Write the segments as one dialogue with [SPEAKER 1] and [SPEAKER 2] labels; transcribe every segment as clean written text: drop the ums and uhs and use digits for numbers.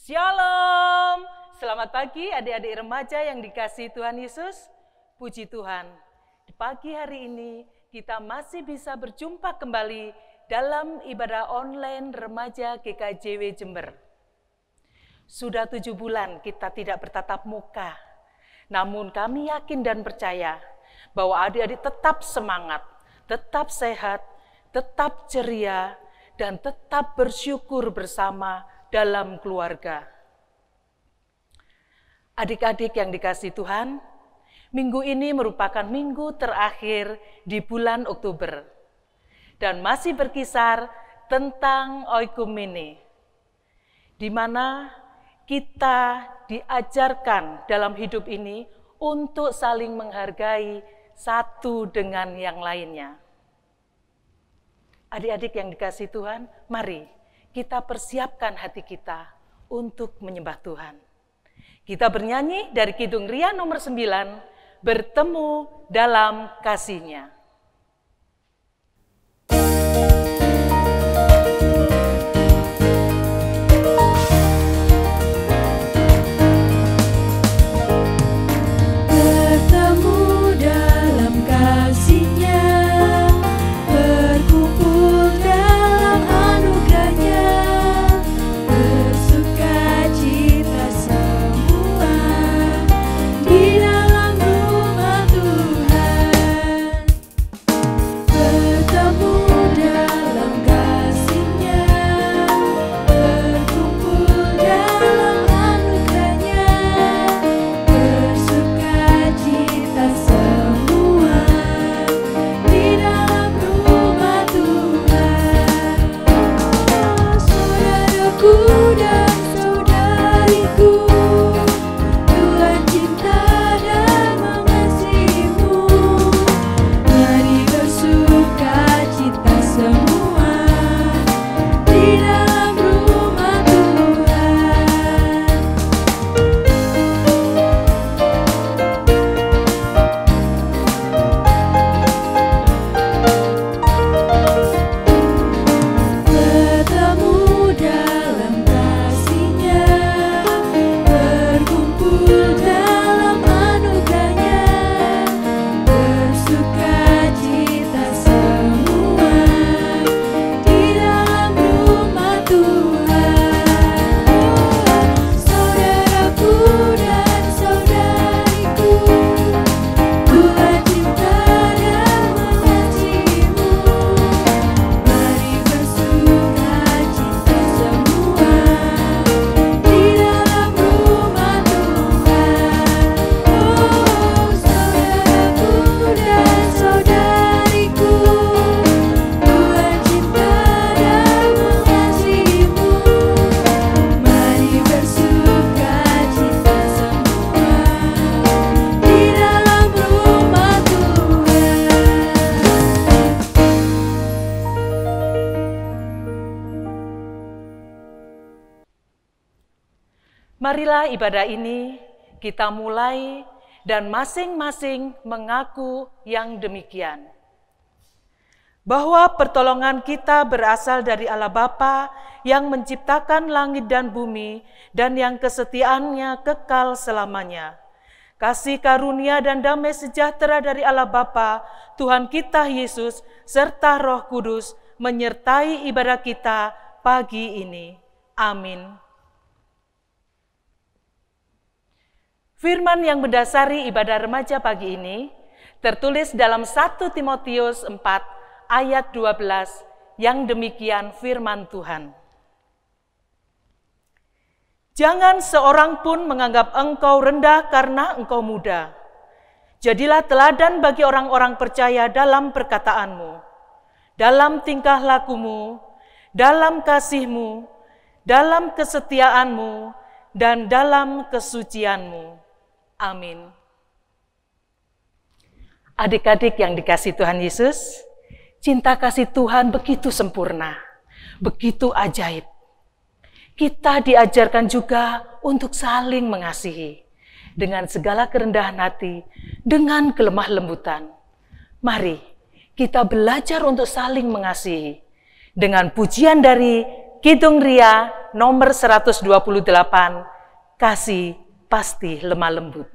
[SPEAKER 1] Shalom, selamat pagi adik-adik remaja yang dikasihi Tuhan Yesus. Puji Tuhan, di pagi hari ini kita masih bisa berjumpa kembali dalam ibadah online remaja GKJW Jember. Sudah 7 bulan kita tidak bertatap muka, namun kami yakin dan percaya bahwa adik-adik tetap semangat, tetap sehat, tetap ceria, dan tetap bersyukur bersama dalam keluarga. Adik-adik yang dikasihi Tuhan, minggu ini merupakan minggu terakhir di bulan Oktober dan masih berkisar tentang oikumene, di mana kita diajarkan dalam hidup ini untuk saling menghargai satu dengan yang lainnya. Adik-adik yang dikasihi Tuhan, mari kita persiapkan hati kita untuk menyembah Tuhan. Kita bernyanyi dari Kidung Ria nomor 9, Bertemu dalam Kasih-Nya. Marilah ibadah ini kita mulai dan masing-masing mengaku yang demikian. Bahwa pertolongan kita berasal dari Allah Bapa yang menciptakan langit dan bumi dan yang kesetiaannya kekal selamanya. Kasih karunia dan damai sejahtera dari Allah Bapa, Tuhan kita Yesus, serta Roh Kudus menyertai ibadah kita pagi ini. Amin. Firman yang mendasari ibadah remaja pagi ini tertulis dalam 1 Timotius 4 ayat 12 yang demikian firman Tuhan. Jangan seorang pun menganggap engkau rendah karena engkau muda. Jadilah teladan bagi orang-orang percaya dalam perkataanmu, dalam tingkah lakumu, dalam kasihmu, dalam kesetiaanmu, dan dalam kesucianmu. Amin. Adik-adik yang dikasihi Tuhan Yesus, cinta kasih Tuhan begitu sempurna, begitu ajaib. Kita diajarkan juga untuk saling mengasihi dengan segala kerendahan hati, dengan kelemah lembutan. Mari kita belajar untuk saling mengasihi dengan pujian dari Kidung Ria nomor 128, Kasih Pasti Lemah Lembut.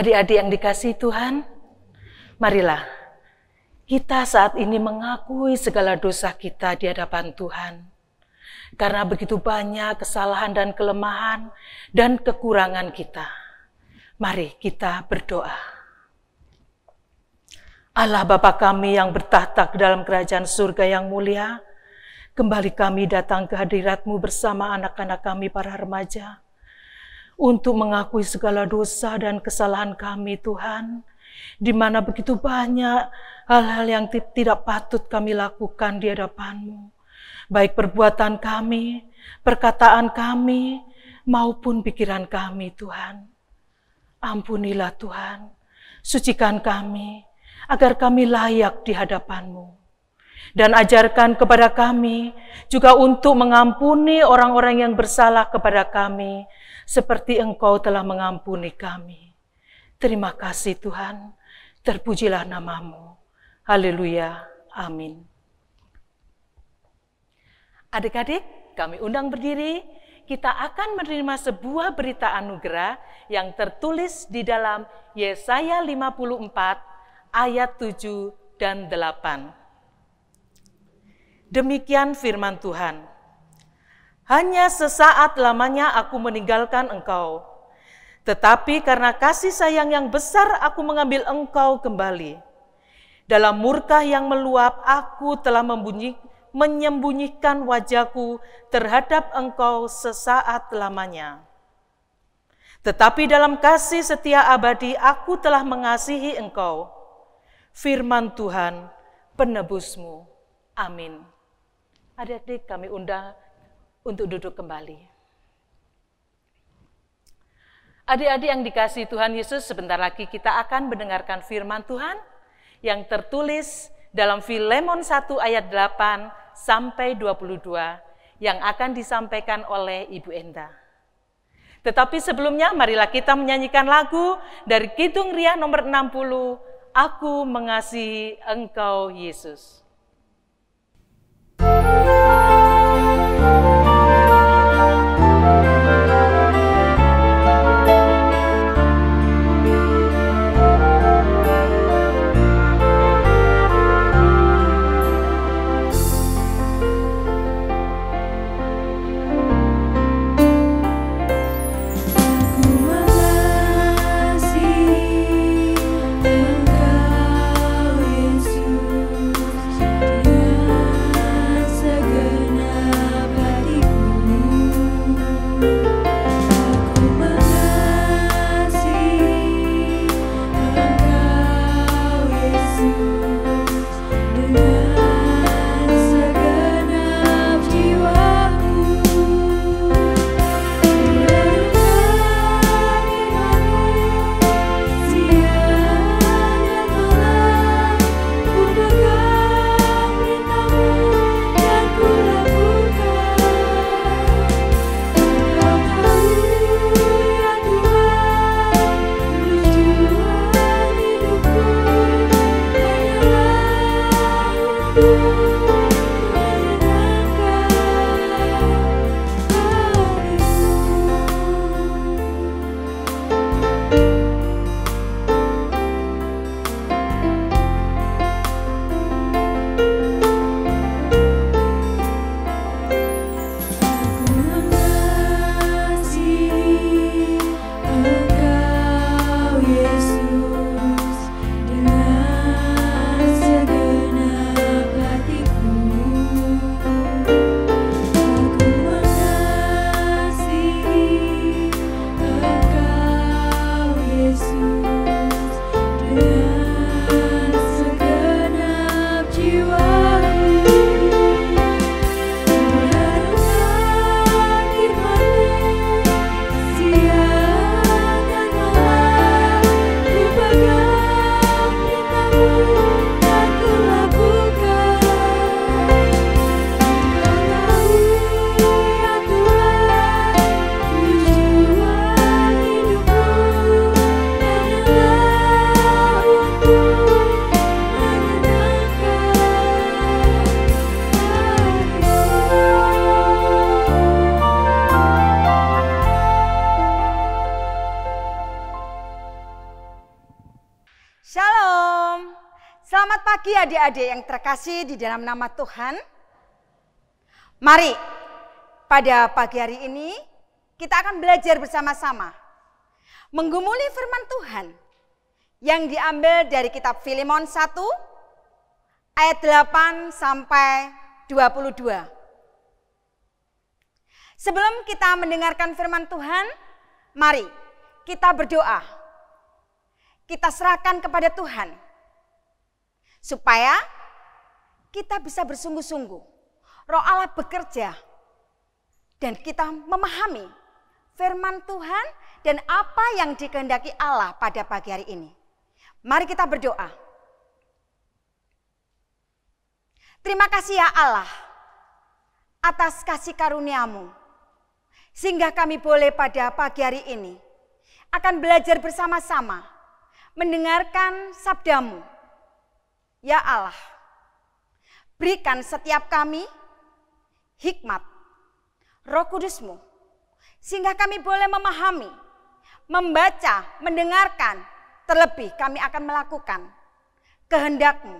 [SPEAKER 1] Adik-adik yang dikasihi Tuhan, marilah kita saat ini mengakui segala dosa kita di hadapan Tuhan. Karena begitu banyak kesalahan dan kelemahan dan kekurangan kita. Mari kita berdoa. Allah Bapa kami yang bertahta ke dalam kerajaan surga yang mulia, kembali kami datang ke hadirat-Mu bersama anak-anak kami para remaja, untuk mengakui segala dosa dan kesalahan kami Tuhan, di mana begitu banyak hal-hal yang tidak patut kami lakukan di hadapan-Mu, baik perbuatan kami, perkataan kami, maupun pikiran kami Tuhan. Ampunilah Tuhan, sucikan kami, agar kami layak di hadapan-Mu. Dan ajarkan kepada kami juga untuk mengampuni orang-orang yang bersalah kepada kami, seperti Engkau telah mengampuni kami. Terima kasih Tuhan, terpujilah nama-Mu. Haleluya, amin. Adik-adik, kami undang berdiri, kita akan menerima sebuah berita anugerah yang tertulis di dalam Yesaya 54 ayat 7 dan 8. Demikian firman Tuhan. Hanya sesaat lamanya aku meninggalkan engkau, tetapi karena kasih sayang yang besar aku mengambil engkau kembali. Dalam murka yang meluap aku telah menyembunyikan wajahku terhadap engkau sesaat lamanya. Tetapi dalam kasih setia abadi aku telah mengasihi engkau. Firman Tuhan, penebusmu. Amin. Adik-adik kami undang untuk duduk kembali. Adik-adik yang dikasihi Tuhan Yesus, sebentar lagi kita akan mendengarkan firman Tuhan yang tertulis dalam Filemon 1 ayat 8 sampai 22 yang akan disampaikan oleh Ibu Enda. Tetapi sebelumnya marilah kita menyanyikan lagu dari Kidung Ria nomor 60, Aku Mengasihi Engkau Yesus.
[SPEAKER 2] pagi adik-adik yang terkasih di dalam nama Tuhan. Mari pada pagi hari ini kita akan belajar bersama-sama menggumuli firman Tuhan yang diambil dari kitab Filemon 1 ayat 8 sampai 22. Sebelum kita mendengarkan firman Tuhan, mari kita berdoa. Kita serahkan kepada Tuhan supaya kita bisa bersungguh-sungguh. Roh Allah bekerja dan kita memahami firman Tuhan dan apa yang dikehendaki Allah pada pagi hari ini. Mari kita berdoa. Terima kasih ya Allah atas kasih karunia-Mu, sehingga kami boleh pada pagi hari ini akan belajar bersama-sama mendengarkan sabda-Mu. Ya Allah, berikan setiap kami hikmat Roh Kudus-Mu, sehingga kami boleh memahami, membaca, mendengarkan, terlebih kami akan melakukan kehendak-Mu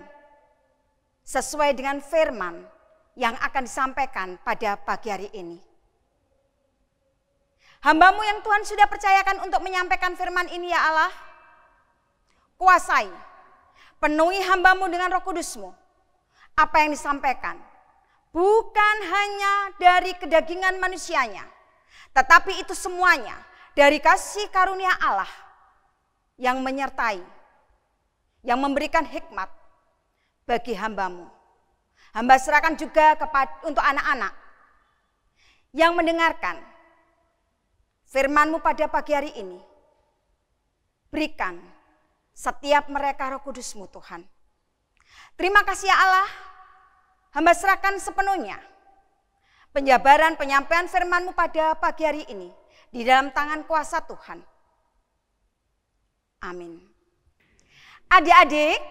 [SPEAKER 2] sesuai dengan firman yang akan disampaikan pada pagi hari ini. Hamba-Mu yang Tuhan sudah percayakan untuk menyampaikan firman ini ya Allah, kuasai, penuhi hamba-Mu dengan Roh Kudus-Mu. Apa yang disampaikan bukan hanya dari kedagingan manusianya, tetapi itu semuanya dari kasih karunia Allah yang menyertai, yang memberikan hikmat bagi hamba-Mu. Hamba serahkan juga untuk anak-anak yang mendengarkan firman-Mu pada pagi hari ini. Berikan setiap mereka Roh Kudus-Mu Tuhan. Terima kasih ya Allah, hamba serahkan sepenuhnya penjabaran penyampaian firman-Mu pada pagi hari ini di dalam tangan kuasa Tuhan. Amin. Adik-adik,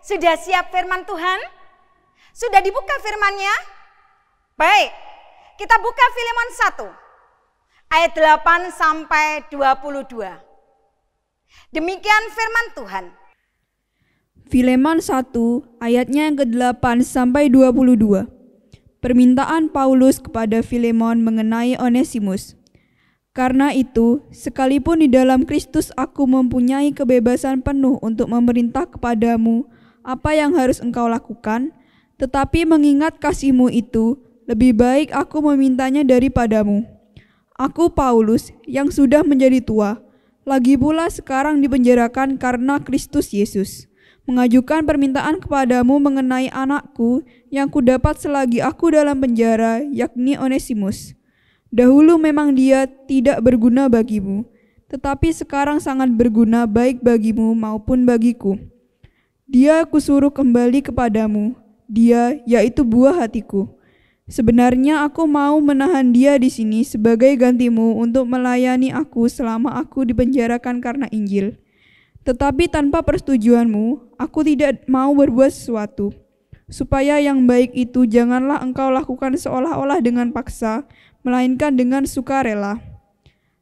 [SPEAKER 2] sudah siap firman Tuhan? Sudah dibuka firman-Nya? Baik, kita buka Filemon 1 ayat 8 sampai 22. Demikian firman Tuhan.
[SPEAKER 3] Filemon 1 ayatnya yang ke-8 sampai 22. Permintaan Paulus kepada Filemon mengenai Onesimus. Karena itu, sekalipun di dalam Kristus aku mempunyai kebebasan penuh untuk memerintah kepadamu apa yang harus engkau lakukan, tetapi mengingat kasih-Mu itu, lebih baik aku memintanya daripadamu. Aku Paulus yang sudah menjadi tua, lagi pula sekarang dipenjarakan karena Kristus Yesus, mengajukan permintaan kepadamu mengenai anakku yang kudapat selagi aku dalam penjara, yakni Onesimus. Dahulu memang dia tidak berguna bagimu, tetapi sekarang sangat berguna baik bagimu maupun bagiku. Dia kusuruh kembali kepadamu, dia yaitu buah hatiku. Sebenarnya aku mau menahan dia di sini sebagai gantimu untuk melayani aku selama aku dipenjarakan karena Injil. Tetapi tanpa persetujuanmu, aku tidak mau berbuat sesuatu. Supaya yang baik itu janganlah engkau lakukan seolah-olah dengan paksa, melainkan dengan sukarela.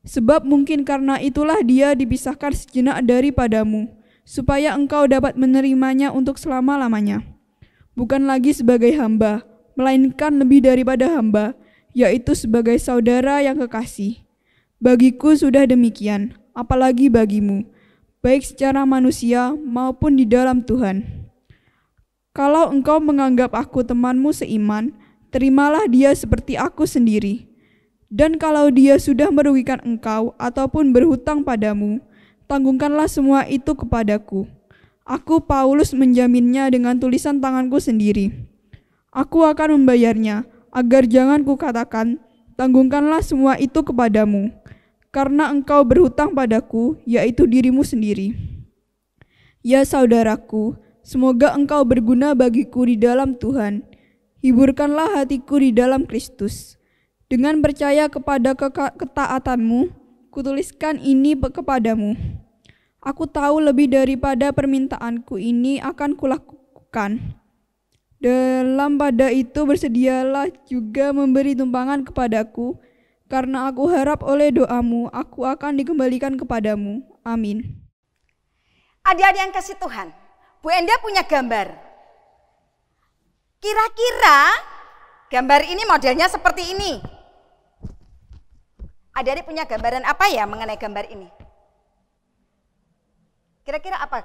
[SPEAKER 3] Sebab mungkin karena itulah dia dipisahkan sejenak daripadamu, supaya engkau dapat menerimanya untuk selama-lamanya. Bukan lagi sebagai hamba, melainkan lebih daripada hamba, yaitu sebagai saudara yang kekasih. Bagiku sudah demikian, apalagi bagimu, baik secara manusia maupun di dalam Tuhan. Kalau engkau menganggap aku temanmu seiman, terimalah dia seperti aku sendiri. Dan kalau dia sudah merugikan engkau ataupun berhutang padamu, tanggungkanlah semua itu kepadaku. Aku Paulus menjaminnya dengan tulisan tanganku sendiri. Aku akan membayarnya, agar jangan kukatakan, tanggungkanlah semua itu kepadamu, karena engkau berhutang padaku, yaitu dirimu sendiri. Ya saudaraku, semoga engkau berguna bagiku di dalam Tuhan. Hiburkanlah hatiku di dalam Kristus. Dengan percaya kepada ketaatanmu, kutuliskan ini kepadamu. Aku tahu lebih daripada permintaanku ini akan kulakukan. Dalam pada itu bersedialah juga memberi tumpangan kepadaku, karena aku harap oleh doamu aku akan dikembalikan kepadamu. Amin.
[SPEAKER 2] Adik-adik yang kasih Tuhan, Bu Enda punya gambar. Kira-kira gambar ini modelnya seperti ini. Adik-adik punya gambaran apa ya mengenai gambar ini? Kira-kira apa?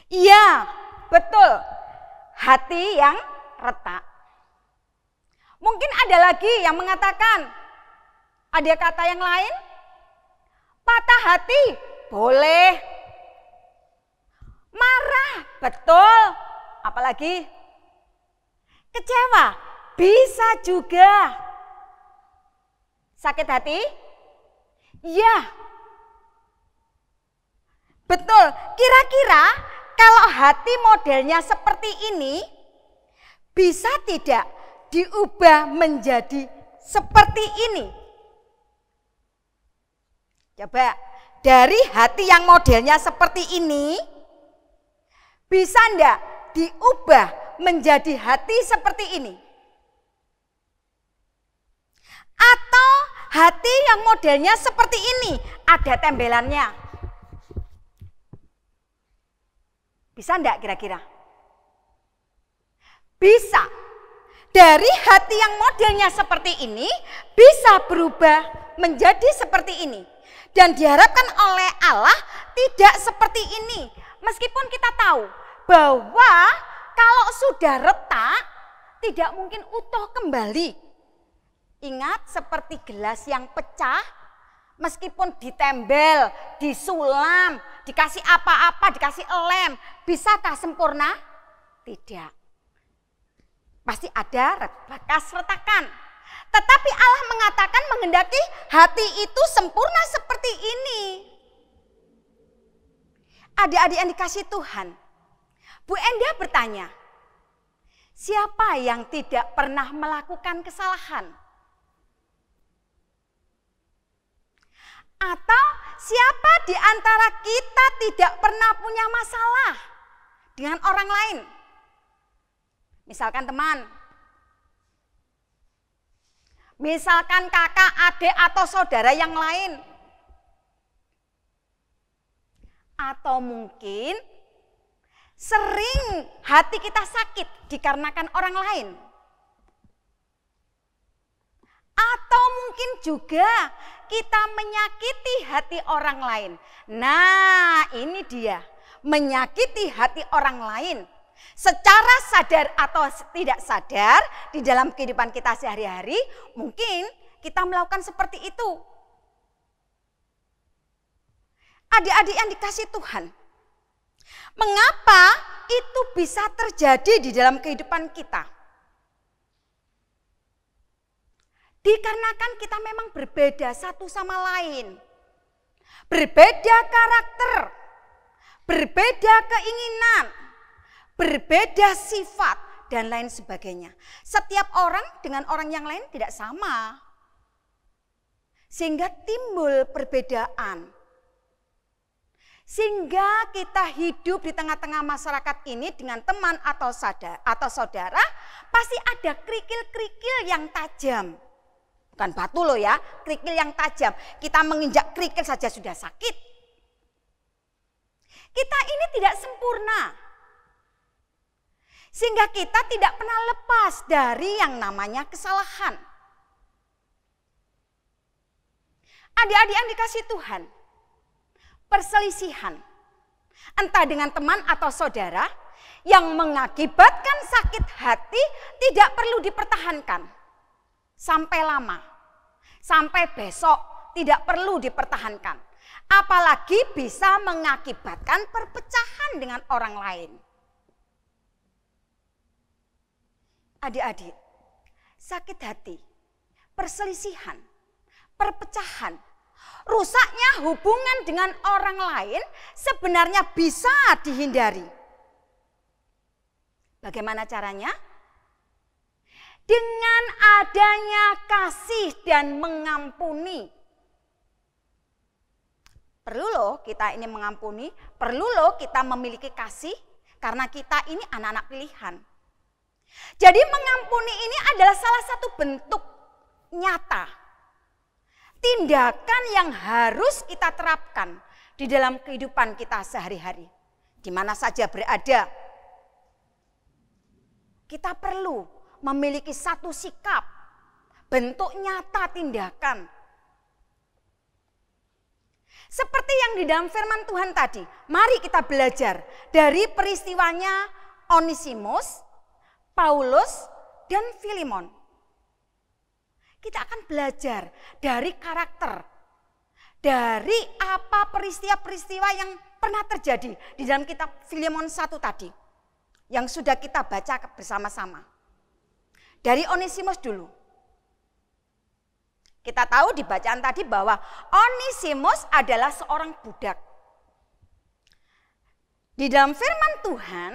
[SPEAKER 2] Iya, betul. Hati yang retak. Mungkin ada lagi yang mengatakan, ada kata yang lain? Patah hati, boleh. Marah, betul. Apalagi? Kecewa, bisa juga. Sakit hati? Iya. Betul, kira-kira kalau hati modelnya seperti ini, bisa tidak diubah menjadi seperti ini? Coba, dari hati yang modelnya seperti ini, bisa enggak diubah menjadi hati seperti ini? Atau hati yang modelnya seperti ini, ada tembelannya. Bisa enggak kira-kira? Bisa. Dari hati yang modelnya seperti ini, bisa berubah menjadi seperti ini. Dan diharapkan oleh Allah tidak seperti ini. Meskipun kita tahu bahwa kalau sudah retak, tidak mungkin utuh kembali. Ingat seperti gelas yang pecah, meskipun ditembel, disulam, dikasih apa-apa, dikasih lem, bisakah sempurna? Tidak. Pasti ada bekas retakan. Tetapi Allah mengatakan menghendaki hati itu sempurna seperti ini. Adik-adik yang dikasih Tuhan, Bu Enda bertanya, siapa yang tidak pernah melakukan kesalahan? Atau siapa di antara kita tidak pernah punya masalah dengan orang lain? Misalkan teman, misalkan kakak, adik, atau saudara yang lain. Atau mungkin sering hati kita sakit dikarenakan orang lain. Atau mungkin juga kita menyakiti hati orang lain. Nah, ini dia, menyakiti hati orang lain. Secara sadar atau tidak sadar di dalam kehidupan kita sehari-hari, mungkin kita melakukan seperti itu. Adik-adik yang dikasih Tuhan, mengapa itu bisa terjadi di dalam kehidupan kita? Dikarenakan kita memang berbeda satu sama lain. Berbeda karakter, berbeda keinginan, berbeda sifat, dan lain sebagainya. Setiap orang dengan orang yang lain tidak sama. Sehingga timbul perbedaan. Sehingga kita hidup di tengah-tengah masyarakat ini dengan teman atau saudara, pasti ada kerikil-kerikil yang tajam. Bukan batu loh ya, kerikil yang tajam. Kita menginjak kerikil saja sudah sakit. Kita ini tidak sempurna. Sehingga kita tidak pernah lepas dari yang namanya kesalahan. Adik-adik yang dikasih Tuhan, perselisihan, entah dengan teman atau saudara, yang mengakibatkan sakit hati tidak perlu dipertahankan sampai lama, sampai besok tidak perlu dipertahankan. Apalagi bisa mengakibatkan perpecahan dengan orang lain. Adik-adik, sakit hati, perselisihan, perpecahan, rusaknya hubungan dengan orang lain sebenarnya bisa dihindari. Bagaimana caranya? Dengan adanya kasih dan mengampuni. Perlu loh kita ini mengampuni, perlu loh kita memiliki kasih, karena kita ini anak-anak pilihan. Jadi mengampuni ini adalah salah satu bentuk nyata, tindakan yang harus kita terapkan di dalam kehidupan kita sehari-hari, di mana saja berada. kita perlu memiliki satu sikap, bentuk nyata tindakan. Seperti yang di dalam firman Tuhan tadi, mari kita belajar dari peristiwanya Onesimus, Paulus, dan Filemon. Kita akan belajar dari karakter, dari apa peristiwa-peristiwa yang pernah terjadi di dalam kitab Filemon 1 tadi, yang sudah kita baca bersama-sama. Dari Onesimus dulu. Kita tahu di bacaan tadi bahwa Onesimus adalah seorang budak. Di dalam firman Tuhan,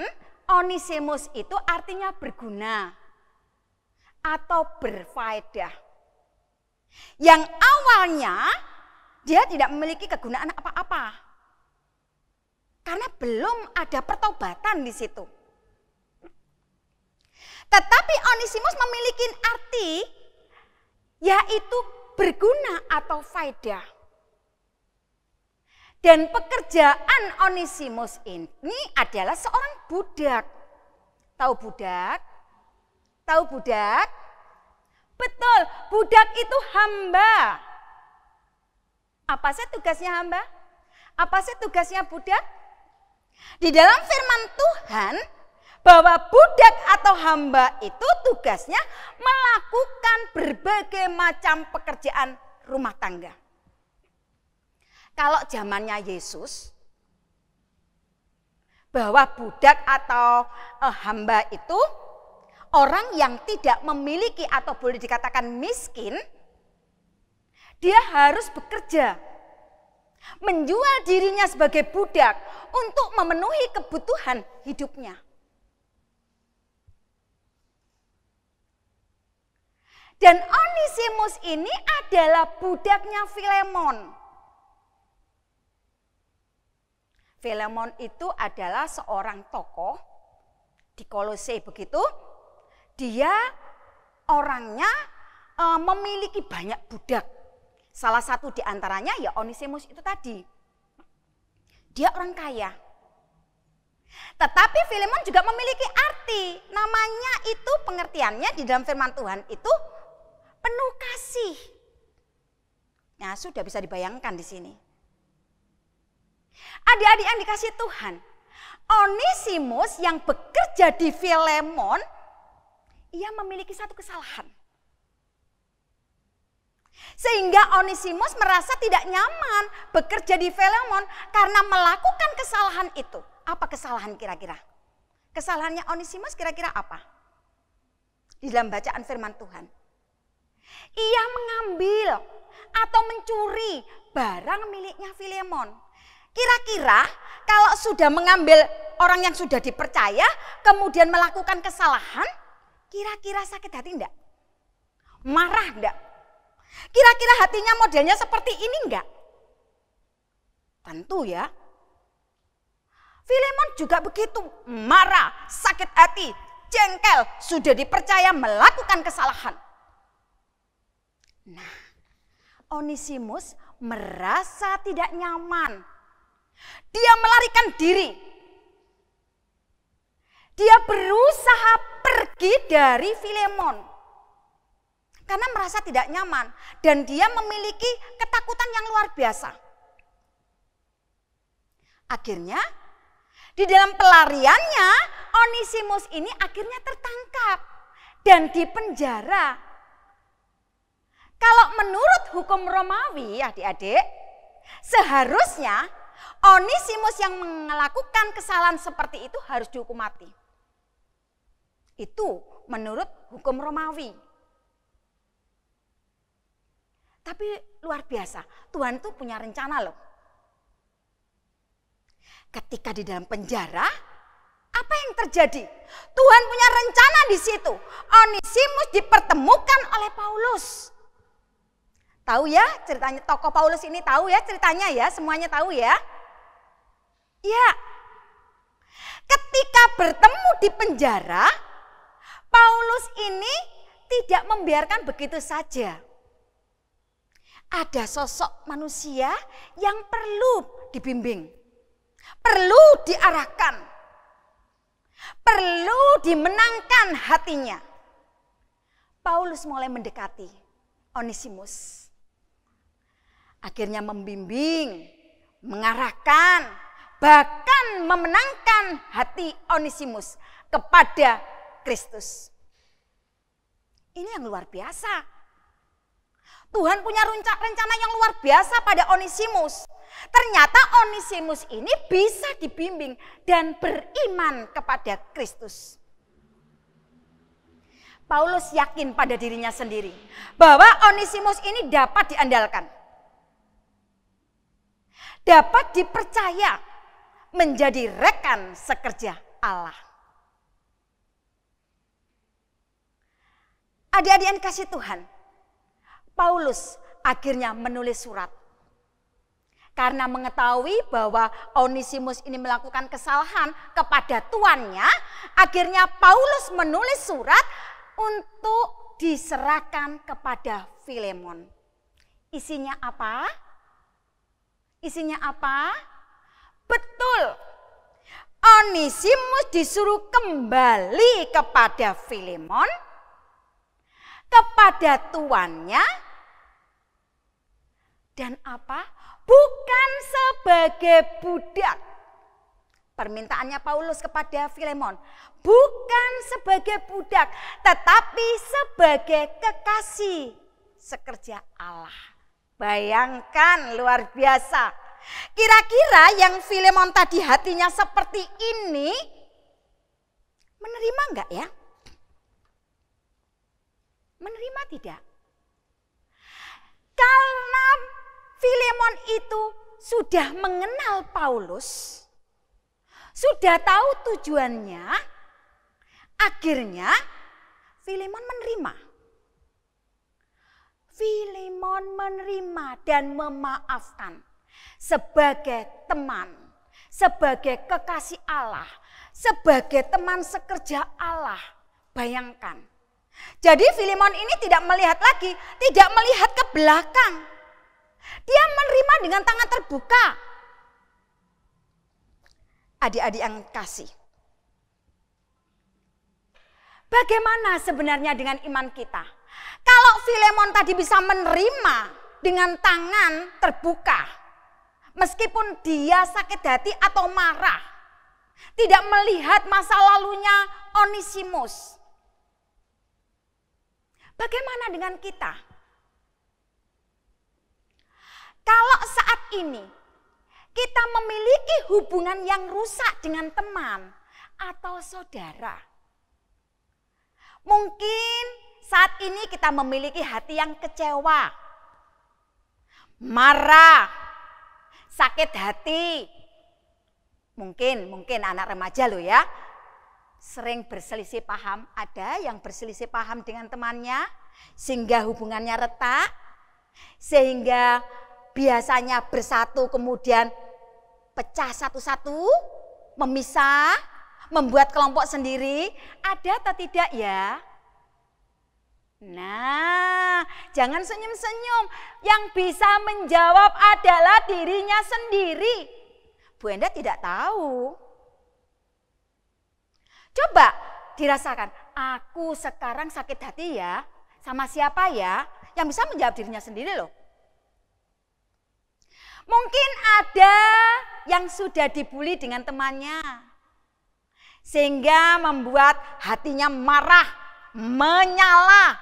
[SPEAKER 2] Onesimus itu artinya berguna atau berfaedah. Yang awalnya dia tidak memiliki kegunaan apa-apa. Karena belum ada pertobatan di situ. Tetapi Onesimus memiliki arti yaitu berguna atau faedah. Dan pekerjaan Onesimus ini adalah seorang budak. Tahu budak? Tahu budak? Betul, budak itu hamba. Apa sih tugasnya hamba? Apa sih tugasnya budak? Di dalam firman Tuhan, bahwa budak atau hamba itu tugasnya melakukan berbagai macam pekerjaan rumah tangga. Kalau zamannya Yesus, bahwa budak atau hamba itu orang yang tidak memiliki atau boleh dikatakan miskin, dia harus bekerja, menjual dirinya sebagai budak untuk memenuhi kebutuhan hidupnya. Dan Onesimus ini adalah budaknya Filemon. Filemon itu adalah seorang tokoh di Kolose begitu. Dia orangnya memiliki banyak budak. Salah satu di antaranya ya Onesimus itu tadi. Dia orang kaya. Tetapi Filemon juga memiliki arti. Namanya itu pengertiannya di dalam firman Tuhan itu penuh kasih. Nah, sudah bisa dibayangkan di sini. Adik-adik yang dikasih Tuhan, Onesimus yang bekerja di Filemon, ia memiliki satu kesalahan. Sehingga Onesimus merasa tidak nyaman bekerja di Filemon karena melakukan kesalahan itu. Apa kesalahan kira-kira? Kesalahannya Onesimus kira-kira apa? Di dalam bacaan firman Tuhan. Ia mengambil atau mencuri barang miliknya Filemon. Kira-kira kalau sudah mengambil orang yang sudah dipercaya, kemudian melakukan kesalahan, kira-kira sakit hati enggak? Marah enggak? Kira-kira hatinya modelnya seperti ini enggak? Tentu ya. Filemon juga begitu, marah, sakit hati, jengkel, sudah dipercaya melakukan kesalahan. Nah, Onesimus merasa tidak nyaman. Dia melarikan diri. Dia berusaha pergi dari Filemon. Karena merasa tidak nyaman. Dan dia memiliki ketakutan yang luar biasa. Akhirnya, di dalam pelariannya, Onesimus ini akhirnya tertangkap dan dipenjara. Kalau menurut hukum Romawi, adik-adik, seharusnya Onesimus yang melakukan kesalahan seperti itu harus dihukum mati. Itu menurut hukum Romawi. Tapi luar biasa, Tuhan tuh punya rencana loh. Ketika di dalam penjara, apa yang terjadi? Tuhan punya rencana di situ. Onesimus dipertemukan oleh Paulus. Tahu ya ceritanya, tokoh Paulus ini tahu ya ceritanya ya, semuanya tahu ya. Ya, ketika bertemu di penjara, Paulus ini tidak membiarkan begitu saja. Ada sosok manusia yang perlu dibimbing, perlu diarahkan. perlu dimenangkan hatinya. Paulus mulai mendekati Onesimus. Akhirnya membimbing, mengarahkan, bahkan memenangkan hati Onesimus kepada Kristus. Ini yang luar biasa. Tuhan punya rencana yang luar biasa pada Onesimus. Ternyata Onesimus ini bisa dibimbing dan beriman kepada Kristus. Paulus yakin pada dirinya sendiri bahwa Onesimus ini dapat diandalkan. Dapat dipercaya menjadi rekan sekerja Allah. Adik-adik yang kasih Tuhan, Paulus akhirnya menulis surat. Karena mengetahui bahwa Onesimus ini melakukan kesalahan kepada tuannya, akhirnya Paulus menulis surat untuk diserahkan kepada Filemon. Isinya apa? Isinya apa? Betul. Onesimus disuruh kembali kepada Filemon, kepada tuannya, dan apa? Bukan sebagai budak. Permintaannya Paulus kepada Filemon, bukan sebagai budak, tetapi sebagai kekasih sekerja Allah. Bayangkan, luar biasa. Kira-kira yang Filemon tadi hatinya seperti ini, menerima enggak ya? Menerima tidak? Karena Filemon itu sudah mengenal Paulus, sudah tahu tujuannya, akhirnya Filemon menerima. Filemon menerima dan memaafkan sebagai teman, sebagai kekasih Allah, sebagai teman sekerja Allah. Bayangkan. Jadi Filemon ini tidak melihat lagi, tidak melihat ke belakang. Dia menerima dengan tangan terbuka. Adik-adik yang kasih. Bagaimana sebenarnya dengan iman kita? Kalau Filemon tadi bisa menerima dengan tangan terbuka, meskipun dia sakit hati atau marah, tidak melihat masa lalunya Onesimus. Bagaimana dengan kita? Kalau saat ini kita memiliki hubungan yang rusak dengan teman atau saudara, mungkin saat ini kita memiliki hati yang kecewa, marah, sakit hati. Mungkin anak remaja loh ya, sering berselisih paham. Ada yang berselisih paham dengan temannya sehingga hubungannya retak, sehingga biasanya bersatu kemudian pecah satu-satu, memisah, membuat kelompok sendiri. Ada atau tidak ya? Nah, jangan senyum-senyum. Yang bisa menjawab adalah dirinya sendiri. Bu Enda tidak tahu. Coba dirasakan, aku sekarang sakit hati ya, sama siapa ya? Yang bisa menjawab dirinya sendiri loh. Mungkin ada yang sudah dibully dengan temannya, sehingga membuat hatinya marah, menyala,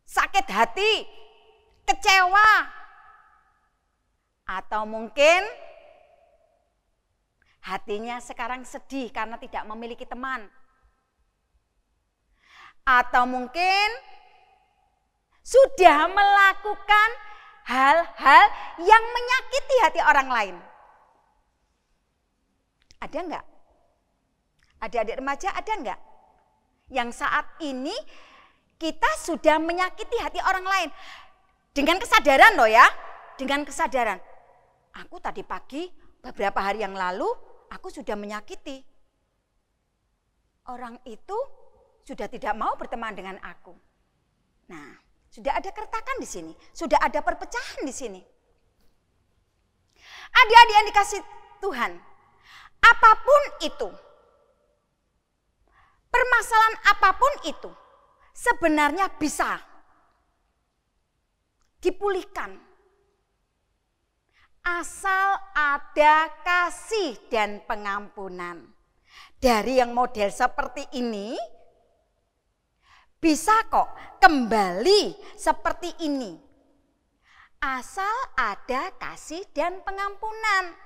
[SPEAKER 2] sakit hati, kecewa. Atau mungkin hatinya sekarang sedih karena tidak memiliki teman. Atau mungkin sudah melakukan hal-hal yang menyakiti hati orang lain. Ada enggak? Adik-adik remaja ada enggak? Yang saat ini kita sudah menyakiti hati orang lain. Dengan kesadaran loh ya. Dengan kesadaran. Aku tadi pagi beberapa hari yang lalu aku sudah menyakiti. Orang itu sudah tidak mau berteman dengan aku. Nah, sudah ada keretakan di sini, sudah ada perpecahan di sini. Adik-adik yang dikasih Tuhan, apapun itu, permasalahan apapun itu sebenarnya bisa dipulihkan. Asal ada kasih dan pengampunan. Dari yang model seperti ini, bisa kok kembali seperti ini. Asal ada kasih dan pengampunan.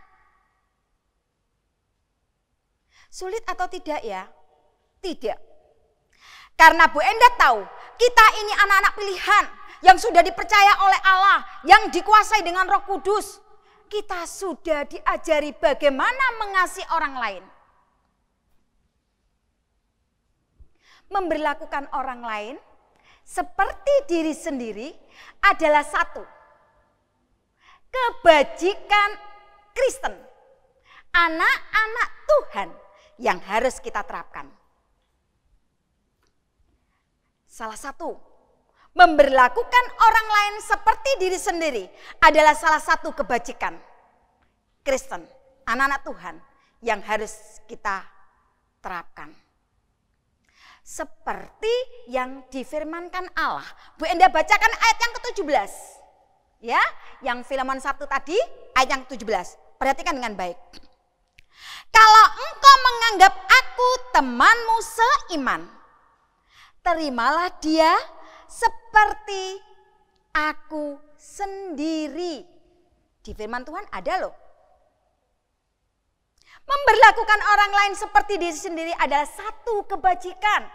[SPEAKER 2] Sulit atau tidak ya? Tidak. Karena Bu Enda tahu, kita ini anak-anak pilihan yang sudah dipercaya oleh Allah, yang dikuasai dengan Roh Kudus. Kita sudah diajari bagaimana mengasihi orang lain. Memberlakukan orang lain seperti diri sendiri adalah satu kebajikan Kristen, anak-anak Tuhan yang harus kita terapkan. Salah satu, memberlakukan orang lain seperti diri sendiri adalah salah satu kebajikan Kristen, anak-anak Tuhan yang harus kita terapkan. Seperti yang difirmankan Allah. Bu Enda bacakan ayat yang ke-17. Ya, yang Filemon 1 tadi ayat yang ke-17. Perhatikan dengan baik. Kalau engkau menganggap aku temanmu seiman, terimalah dia seperti aku sendiri. Di firman Tuhan ada loh. Memberlakukan orang lain seperti diri sendiri adalah satu kebajikan.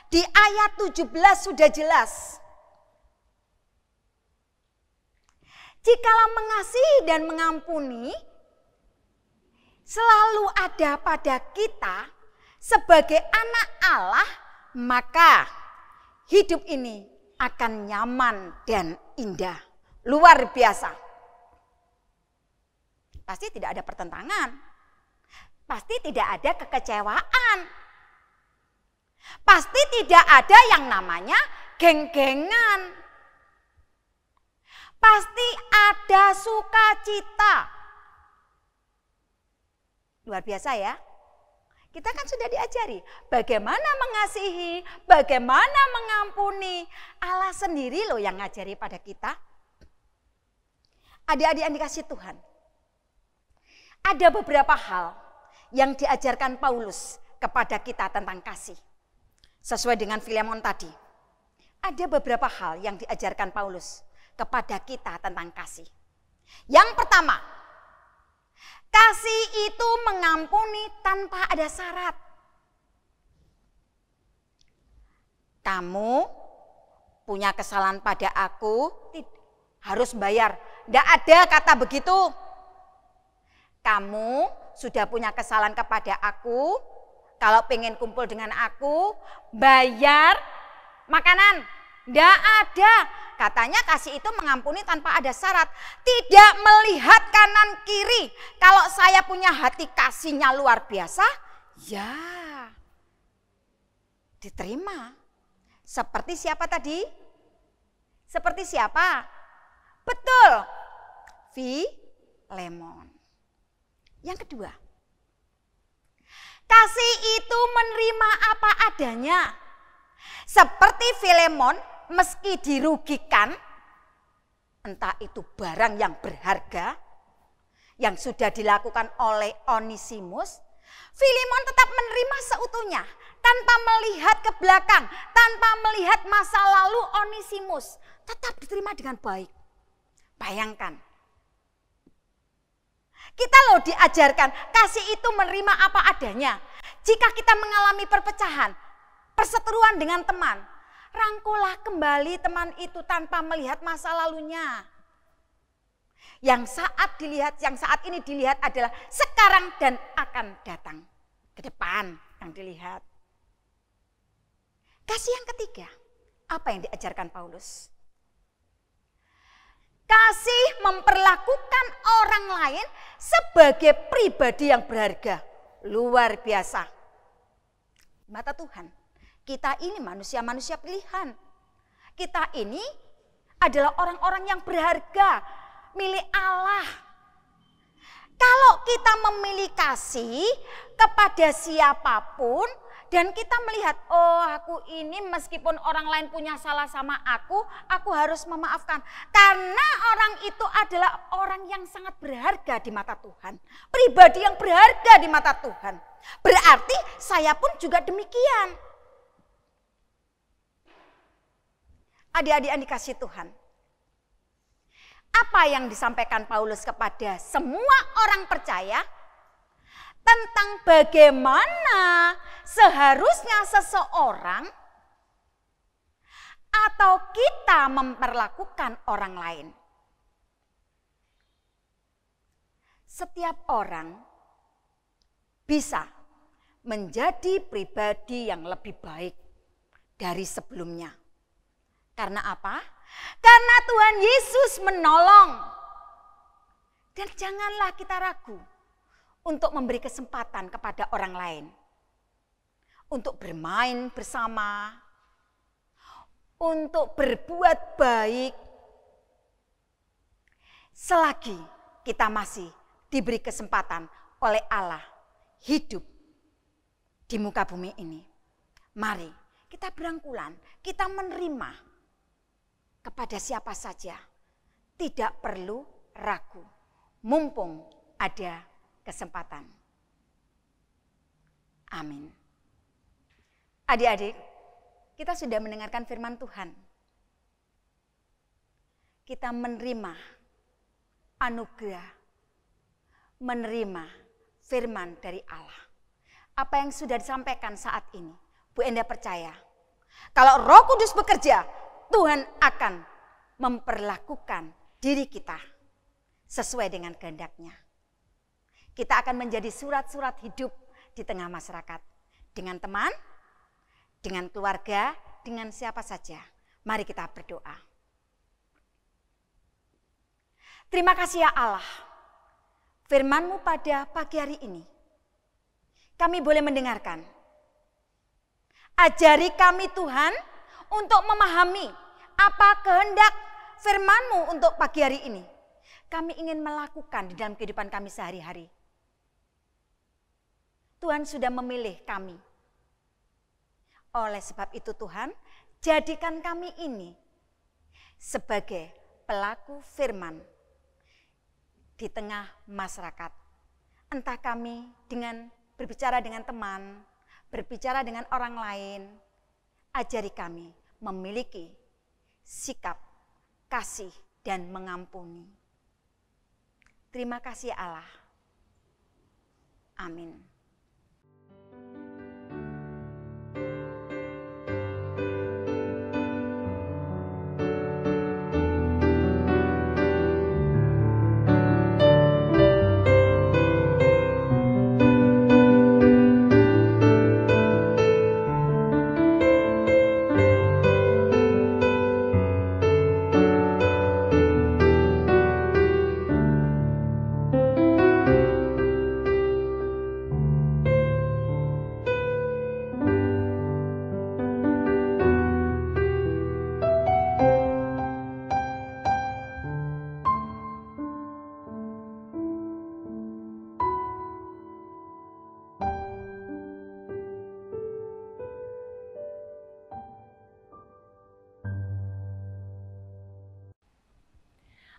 [SPEAKER 2] Di ayat 17 sudah jelas. Jikalau mengasihi dan mengampuni selalu ada pada kita sebagai anak Allah, maka hidup ini akan nyaman dan indah. Luar biasa. Pasti tidak ada pertentangan. Pasti tidak ada kekecewaan. Pasti tidak ada yang namanya geng-gengan. Pasti ada sukacita. Luar biasa ya. Kita kan sudah diajari bagaimana mengasihi, bagaimana mengampuni. Allah sendiri loh yang ngajari pada kita. Adik-adik yang dikasihi Tuhan. Ada beberapa hal yang diajarkan Paulus kepada kita tentang kasih. Sesuai dengan Filemon tadi. Ada beberapa hal yang diajarkan Paulus kepada kita tentang kasih. Yang pertama, kasih itu mengampuni tanpa ada syarat. Kamu punya kesalahan pada aku, harus bayar. Tidak ada kata begitu. Kamu sudah punya kesalahan kepada aku, kalau pengen kumpul dengan aku, bayar makanan. Tidak ada. Katanya kasih itu mengampuni tanpa ada syarat. Tidak melihat kanan kiri. Kalau saya punya hati kasihnya luar biasa, ya diterima. Seperti siapa tadi? Seperti siapa? Betul. Filemon. Yang kedua, kasih itu menerima apa adanya. Seperti Filemon, meski dirugikan, entah itu barang yang berharga, yang sudah dilakukan oleh Onesimus, Filemon tetap menerima seutuhnya, tanpa melihat ke belakang, tanpa melihat masa lalu Onesimus, tetap diterima dengan baik. Bayangkan. Kita loh diajarkan kasih itu menerima apa adanya. Jika kita mengalami perpecahan, perseteruan dengan teman, rangkulah kembali teman itu tanpa melihat masa lalunya. Yang saat ini dilihat adalah sekarang dan akan datang ke depan yang dilihat. Kasih yang ketiga, apa yang diajarkan Paulus? Kasih memperlakukan orang lain sebagai pribadi yang berharga. Luar biasa. Mata Tuhan, kita ini manusia-manusia pilihan. Kita ini adalah orang-orang yang berharga, milik Allah. Kalau kita memilih kasih kepada siapapun dan kita melihat, oh aku ini meskipun orang lain punya salah sama aku harus memaafkan. Karena orang itu adalah orang yang sangat berharga di mata Tuhan. Pribadi yang berharga di mata Tuhan. Berarti saya pun juga demikian. Adik-adik yang dikasihi Tuhan. Apa yang disampaikan Paulus kepada semua orang percaya tentang bagaimana seharusnya seseorang atau kita memperlakukan orang lain. Setiap orang bisa menjadi pribadi yang lebih baik dari sebelumnya. Karena apa? Karena Tuhan Yesus menolong. Dan janganlah kita ragu untuk memberi kesempatan kepada orang lain. Untuk bermain bersama. Untuk berbuat baik. Selagi kita masih diberi kesempatan oleh Allah hidup di muka bumi ini. Mari kita berangkulan, kita menerima kepada siapa saja, tidak perlu ragu, mumpung ada kesempatan. Amin. Adik-adik, kita sudah mendengarkan firman Tuhan. Kita menerima anugerah, menerima firman dari Allah. Apa yang sudah disampaikan saat ini, Bu Enda percaya, kalau Roh Kudus bekerja, Tuhan akan memperlakukan diri kita sesuai dengan kehendak-Nya. Kita akan menjadi surat-surat hidup di tengah masyarakat. Dengan teman, dengan keluarga, dengan siapa saja. Mari kita berdoa. Terima kasih ya Allah. Firman-Mu pada pagi hari ini. Kami boleh mendengarkan. Ajari kami Tuhan untuk memahami apa kehendak firman-Mu untuk pagi hari ini. Kami ingin melakukan di dalam kehidupan kami sehari-hari. Tuhan sudah memilih kami. Oleh sebab itu Tuhan, jadikan kami ini sebagai pelaku firman di tengah masyarakat. Entah kami dengan berbicara dengan teman, berbicara dengan orang lain, ajari kami memiliki sikap kasih dan mengampuni. Terima kasih Allah. Amin.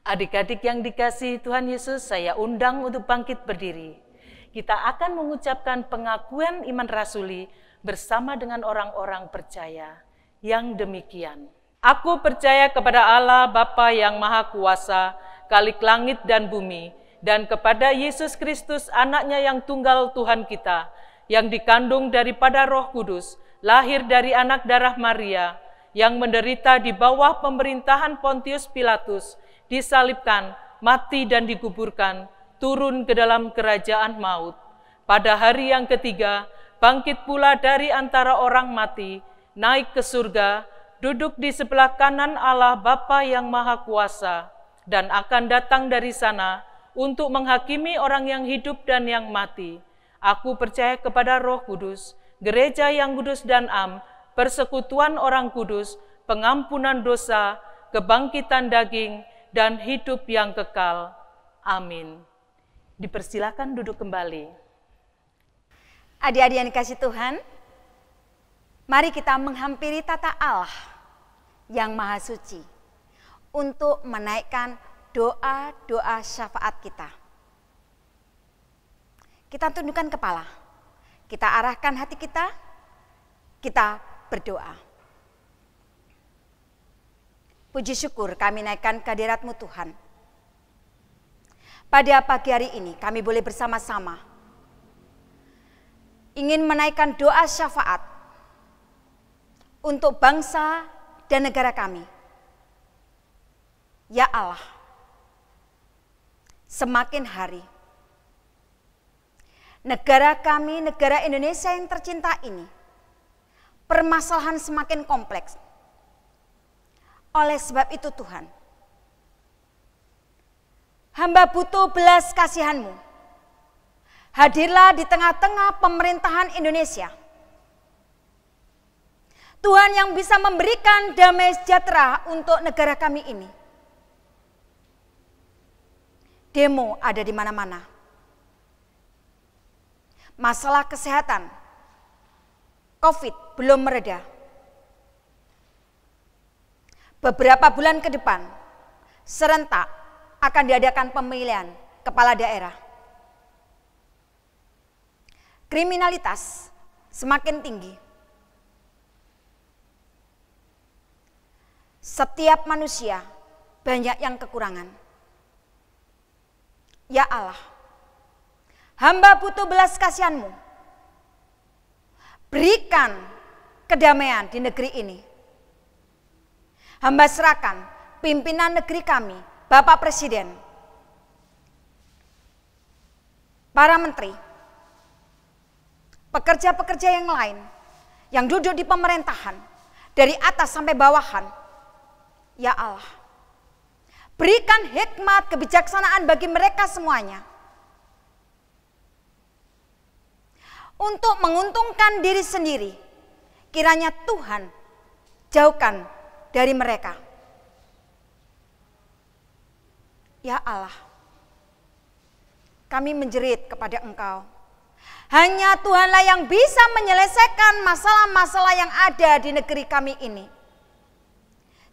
[SPEAKER 1] Adik-adik yang dikasihi Tuhan Yesus, saya undang untuk bangkit berdiri. Kita akan mengucapkan pengakuan iman rasuli bersama dengan orang-orang percaya yang demikian. Aku percaya kepada Allah Bapa yang Maha Kuasa, Khalik langit dan bumi, dan kepada Yesus Kristus anaknya yang tunggal Tuhan kita, yang dikandung daripada Roh Kudus, lahir dari anak darah Maria, yang menderita di bawah pemerintahan Pontius Pilatus, disalibkan, mati dan dikuburkan, turun ke dalam kerajaan maut. Pada hari yang ketiga, bangkit pula dari antara orang mati, naik ke surga, duduk di sebelah kanan Allah Bapa yang Maha Kuasa, dan akan datang dari sana untuk menghakimi orang yang hidup dan yang mati. Aku percaya kepada Roh Kudus, gereja yang kudus dan am, persekutuan orang kudus, pengampunan dosa, kebangkitan daging, dan hidup yang kekal. Amin. Dipersilakan duduk kembali.
[SPEAKER 2] Adik-adik yang dikasih Tuhan, mari kita menghampiri tata Allah yang maha suci untuk menaikkan doa-doa syafaat kita. Kita tundukkan kepala, kita arahkan hati kita berdoa. Puji syukur kami naikkan kehadirat-Mu Tuhan. Pada pagi hari ini kami boleh bersama-sama ingin menaikkan doa syafaat untuk bangsa dan negara kami. Ya Allah, semakin hari negara kami, negara Indonesia yang tercinta ini, permasalahan semakin kompleks. Oleh sebab itu Tuhan, hamba butuh belas kasihan-Mu. Hadirlah di tengah-tengah pemerintahan Indonesia. Tuhan yang bisa memberikan damai sejahtera untuk negara kami ini. Demo ada di mana-mana. Masalah kesehatan, COVID belum mereda. Beberapa bulan ke depan, serentak akan diadakan pemilihan kepala daerah. Kriminalitas semakin tinggi. Setiap manusia banyak yang kekurangan. Ya Allah, hamba butuh belas kasihan-Mu. Berikan kedamaian di negeri ini. Hamba serahkan pimpinan negeri kami, Bapak Presiden, para menteri, pekerja-pekerja yang lain yang duduk di pemerintahan dari atas sampai bawahan. Ya Allah, berikan hikmat kebijaksanaan bagi mereka semuanya untuk menguntungkan diri sendiri. Kiranya Tuhan jauhkan dari mereka. Ya Allah, kami menjerit kepada Engkau. Hanya Tuhanlah yang bisa menyelesaikan masalah-masalah yang ada di negeri kami ini.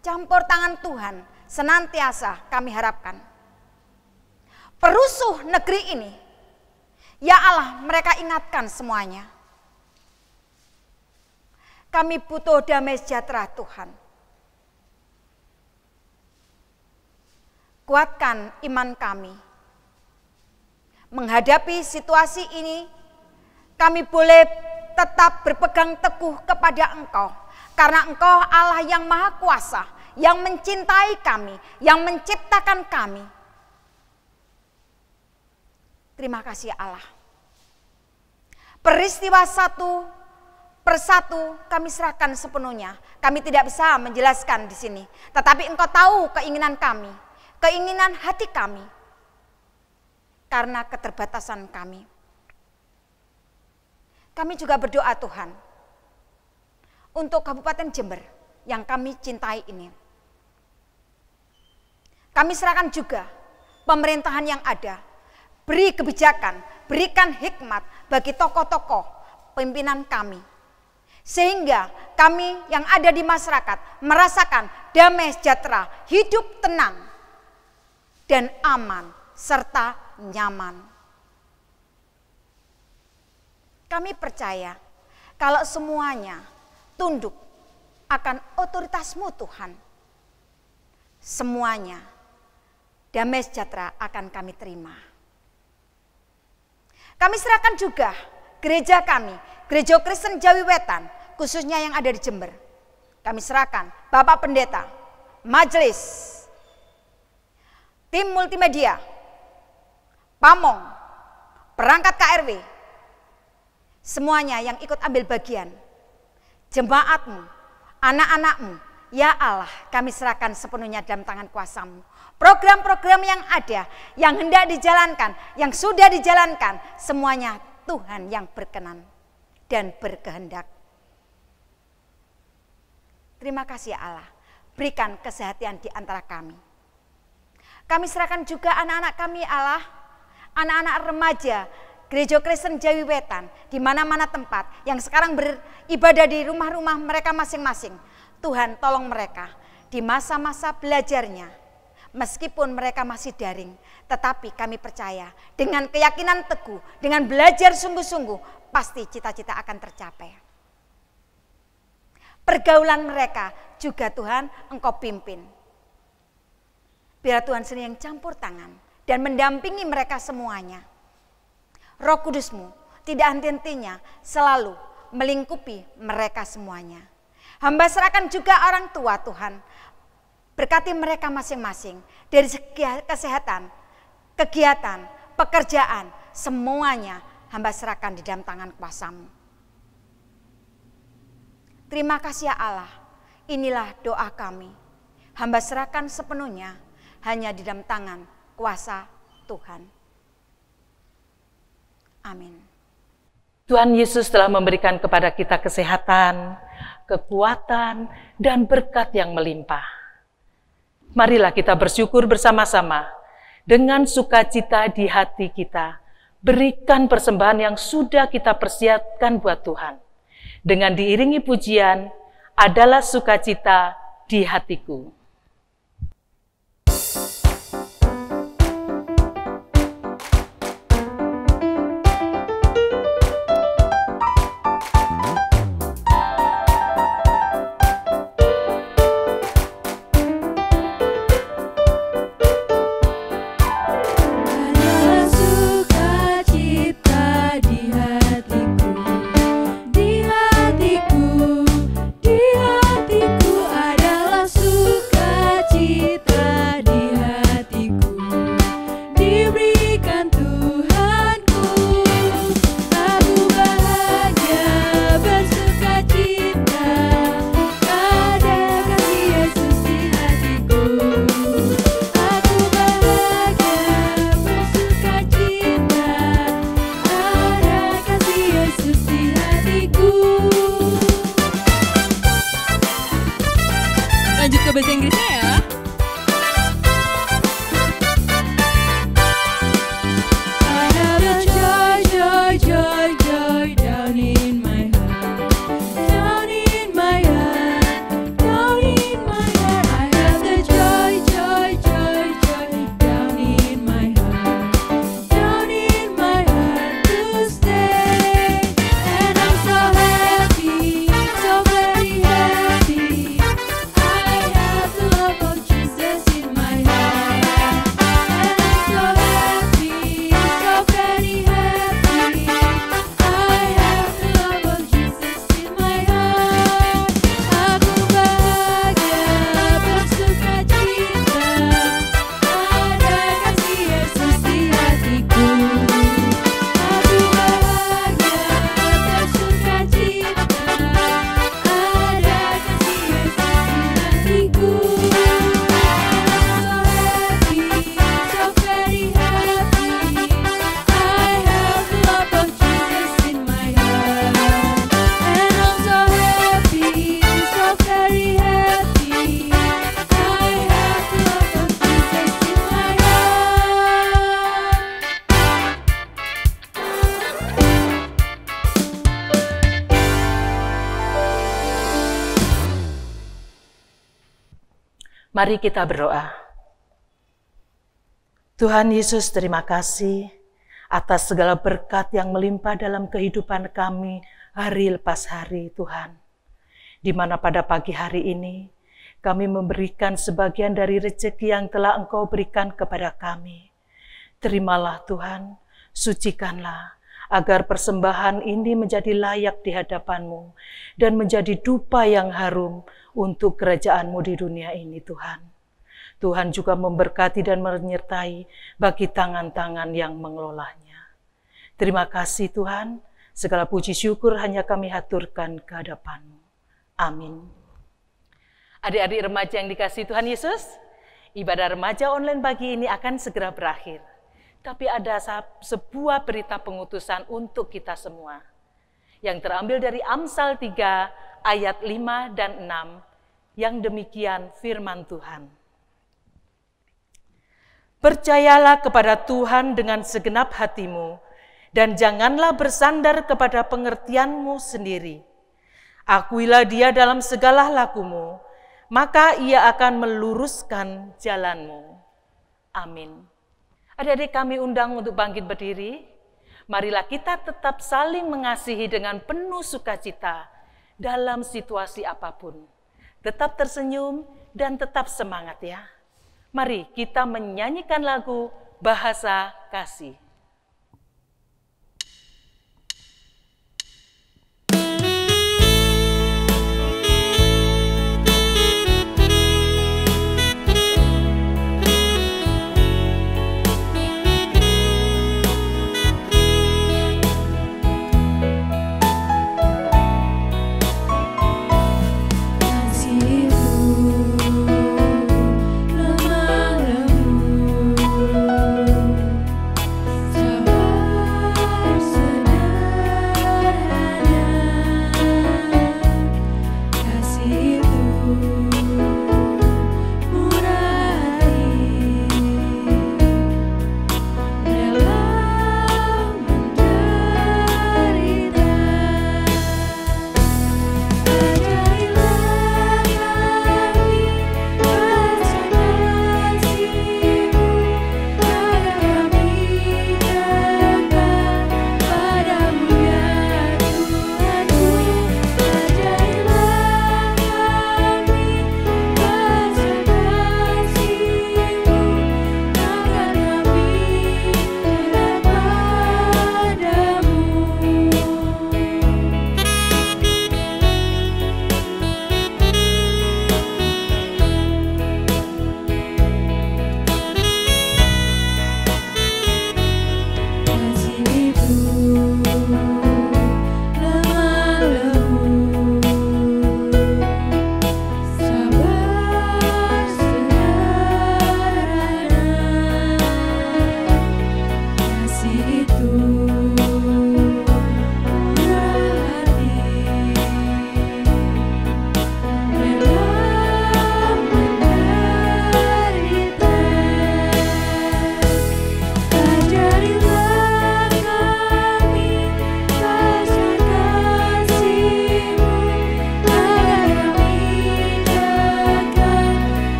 [SPEAKER 2] Campur tangan Tuhan senantiasa kami harapkan. Perusuh negeri ini, ya Allah, mereka ingatkan semuanya. Kami butuh damai sejahtera Tuhan. Kuatkan iman kami. Menghadapi situasi ini, kami boleh tetap berpegang teguh kepada Engkau. Karena Engkau Allah yang maha kuasa, yang mencintai kami, yang menciptakan kami. Terima kasih Allah. Peristiwa satu persatu kami serahkan sepenuhnya. Kami tidak bisa menjelaskan di sini. Tetapi Engkau tahu keinginan kami, keinginan hati kami. Karena keterbatasan kami. Kami juga berdoa Tuhan untuk Kabupaten Jember yang kami cintai ini. Kami serahkan juga pemerintahan yang ada. Beri kebijakan, berikan hikmat bagi tokoh-tokoh pimpinan kami. Sehingga kami yang ada di masyarakat merasakan damai sejahtera, hidup tenang dan aman serta nyaman. Kami percaya kalau semuanya tunduk akan otoritas-Mu Tuhan, semuanya damai sejahtera akan kami terima. Kami serahkan juga gereja kami, Gereja Kristen Jawi Wetan, khususnya yang ada di Jember. Kami serahkan Bapak Pendeta, Majelis, tim multimedia, pamong, perangkat KRW, semuanya yang ikut ambil bagian, jemaat-Mu, anak-anak-Mu, ya Allah, kami serahkan sepenuhnya dalam tangan kuasa-Mu. Program-program yang ada, yang hendak dijalankan, yang sudah dijalankan, semuanya Tuhan yang berkenan dan berkehendak. Terima kasih Allah, berikan kesehatan di antara kami. Kami serahkan juga anak-anak kami Allah, anak-anak remaja Gereja Kristen Jawi Wetan, di mana-mana tempat yang sekarang beribadah di rumah-rumah mereka masing-masing. Tuhan tolong mereka di masa-masa belajarnya, meskipun mereka masih daring, tetapi kami percaya dengan keyakinan teguh, dengan belajar sungguh-sungguh, pasti cita-cita akan tercapai. Pergaulan mereka juga Tuhan Engkau pimpin. Biar Tuhan sendiri yang campur tangan dan mendampingi mereka semuanya. Roh Kudus-Mu tidak henti-hentinya selalu melingkupi mereka semuanya. Hamba serahkan juga orang tua Tuhan. Berkati mereka masing-masing dari segi kesehatan, kegiatan, pekerjaan, semuanya hamba serahkan di dalam tangan kuasa-Mu. Terima kasih ya Allah, inilah doa kami. Hamba serahkan sepenuhnya hanya di dalam tangan kuasa Tuhan. Amin.
[SPEAKER 1] Tuhan Yesus telah memberikan kepada kita kesehatan, kekuatan, dan berkat yang melimpah. Marilah kita bersyukur bersama-sama dengan sukacita di hati kita. Berikan persembahan yang sudah kita persiapkan buat Tuhan. Dengan diiringi pujian, adalah sukacita di hatiku.
[SPEAKER 4] Lanjut ke bahasa Inggrisnya ya. I have a joy, joy, joy, joy down in my heart, down in my heart, down in my heart. I have the joy, joy, joy, joy down in my heart to stay. And I'm so happy, so very happy. I have the love of Jesus in my heart. And I'm so happy, so very happy. I have the love of Jesus in my heart. Aku bahagia bersuka cita, ada kasih Yesus di hatiku. Aku bahagia bersuka cita, ada kasih Yesus di hatiku. I'm so happy, so very happy. I have the love of Jesus in my heart. And I'm so happy, so very happy. I have the love of Jesus in my heart.
[SPEAKER 1] Mari kita berdoa. Tuhan Yesus, terima kasih atas segala berkat yang melimpah dalam kehidupan kami hari lepas hari, Tuhan. Di mana pada pagi hari ini kami memberikan sebagian dari rezeki yang telah Engkau berikan kepada kami. Terimalah Tuhan, sucikanlah agar persembahan ini menjadi layak di hadapan-Mu dan menjadi dupa yang harum untuk kerajaan-Mu di dunia ini, Tuhan. Tuhan juga memberkati dan menyertai bagi tangan-tangan yang mengelolanya. Terima kasih Tuhan, segala puji syukur hanya kami haturkan ke hadapan-Mu. Amin. Adik-adik remaja yang dikasihi Tuhan Yesus, ibadah remaja online pagi ini akan segera berakhir. Tapi ada sebuah berita pengutusan untuk kita semua, yang terambil dari Amsal 3 ayat 5 dan 6, yang demikian firman Tuhan. Percayalah kepada Tuhan dengan segenap hatimu, dan janganlah bersandar kepada pengertianmu sendiri. Akuilah Dia dalam segala lakumu, maka Ia akan meluruskan jalanmu. Amin. Adik-adik, kami undang untuk bangkit berdiri. Marilah kita tetap saling mengasihi dengan penuh sukacita dalam situasi apapun. Tetap tersenyum dan tetap semangat ya. Mari kita menyanyikan lagu Bahasa Kasih.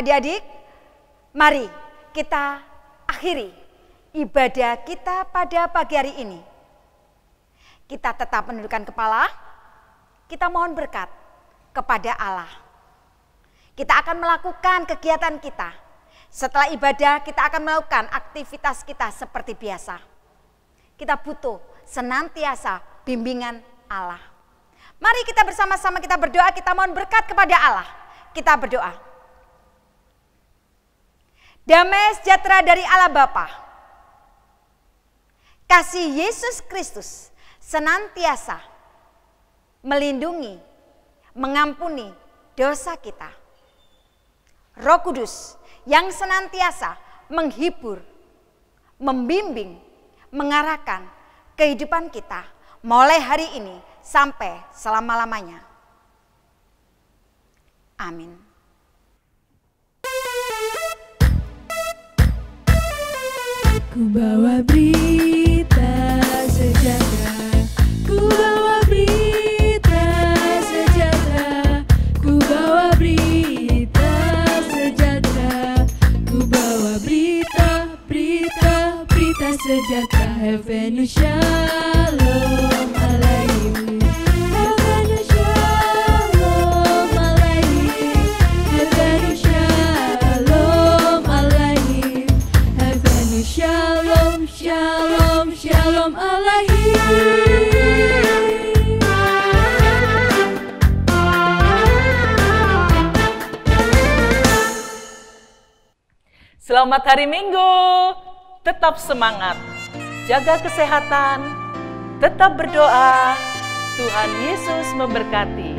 [SPEAKER 2] Adik-adik, mari kita akhiri ibadah kita pada pagi hari ini. Kita tetap menundukkan kepala, kita mohon berkat kepada Allah. Kita akan melakukan kegiatan kita. Setelah ibadah kita akan melakukan aktivitas kita seperti biasa. Kita butuh senantiasa bimbingan Allah. Mari kita bersama-sama kita berdoa, kita mohon berkat kepada Allah. Kita berdoa. Damai sejahtera dari Allah Bapa, kasih Yesus Kristus senantiasa melindungi, mengampuni dosa kita. Roh Kudus yang senantiasa menghibur, membimbing, mengarahkan kehidupan kita mulai hari ini sampai selama-lamanya. Amin.
[SPEAKER 4] Ku bawa berita sejahtera, ku bawa berita sejahtera, ku bawa berita sejahtera, ku bawa berita sejahtera. Heaven Shalom.
[SPEAKER 1] Selamat hari Minggu. Tetap semangat. Jaga kesehatan. Tetap berdoa. Tuhan Yesus memberkati.